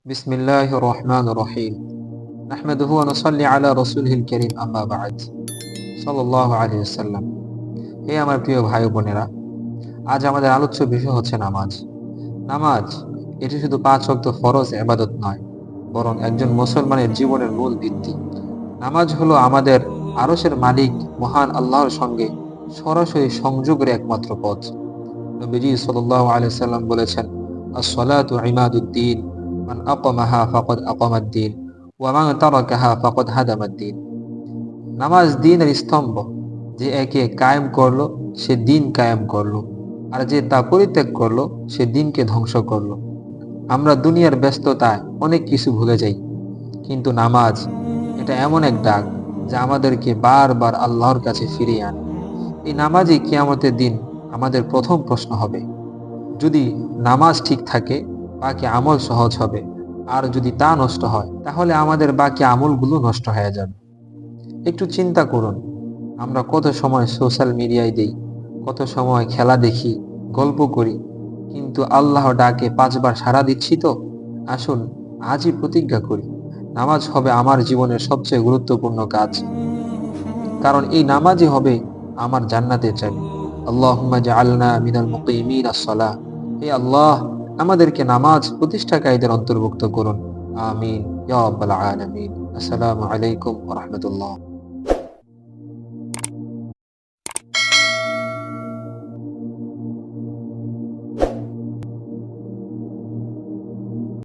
বিসমিল্লাহির রহমানির রহিম। নাহমাদুহু ওয়া নুসাল্লি আলা রাসূলিল কারীম, আম্মা বা'দ। সাল্লাল্লাহু আলাইহি ওয়াসাল্লাম। হে আমার প্রিয় ভাই ও বোনেরা, আজ আমাদের আলোচ্য বিষয় হচ্ছে নামাজ। নামাজ এটি শুধু ৫ ওয়াক্ত ফরজ ইবাদত নয়, বরং একজন মুসলমানের জীবনের মূল ভিত্তি। নামাজ হলো আমাদের আরশের মালিক মহান আল্লাহর সঙ্গে সরাসরি সংযোগের একমাত্র পথ। নবীজি সাল্লাল্লাহু আলাইহি ওয়াসাল্লাম বলেছেন, আস-সালাতু ইমাদুদ্দিন, মান আকামাহা ফাকাদ আকামাদ-দ্বীন ওয়া মান তারাকাহা ফাকাদ হাদামাদ-দ্বীন। নামাজ দ্বীনের স্তম্ভ। যে একে কায়েম করলো সে দ্বীন কায়েম করলো, আর যে তা পরিত্যাগ করলো সে দ্বীনকে ধ্বংস করলো। আমরা দুনিয়ার ব্যস্ততায় অনেক কিছু ভুলে যাই, কিন্তু নামাজ এটা এমন এক ডাক যা আমাদেরকে বারবার আল্লাহর কাছে ফিরিয়ে আনে। এই নামাজই কিয়ামতের দিন আমাদের প্রথম প্রশ্ন হবে। যদি নামাজ ঠিক থাকে, বাকি আমল সহজ হবে, আর যদি তা নষ্ট হয় তাহলে আমাদের বাকি আমলগুলো নষ্ট হয়ে যাবে। একটু চিন্তা করুন, আমরা কত সময় সোশ্যাল মিডিয়ায় দেই, কত সময় খেলা দেখি, গল্প করি, কিন্তু আল্লাহ ডাকে ৫ বার সাড়া দিচ্ছি তো? আসুন আজই প্রতিজ্ঞা করি, নামাজ হবে আমার জীবনের সবচেয়ে গুরুত্বপূর্ণ কাজ, কারণ এই নামাজই হবে আমার জান্নাতের চাবি। আল্লাহুম্মা জাআলনা মিনাল মুকিমিনাস সালাহ। হে আল্লাহ, আমাদেরকে নামাজ প্রতিষ্ঠাকারীদের অন্তর্ভুক্ত করুন। আমিন ইয়া রাব্বাল আলামিন। আসসালামু আলাইকুম ওয়া রাহমাতুল্লাহ।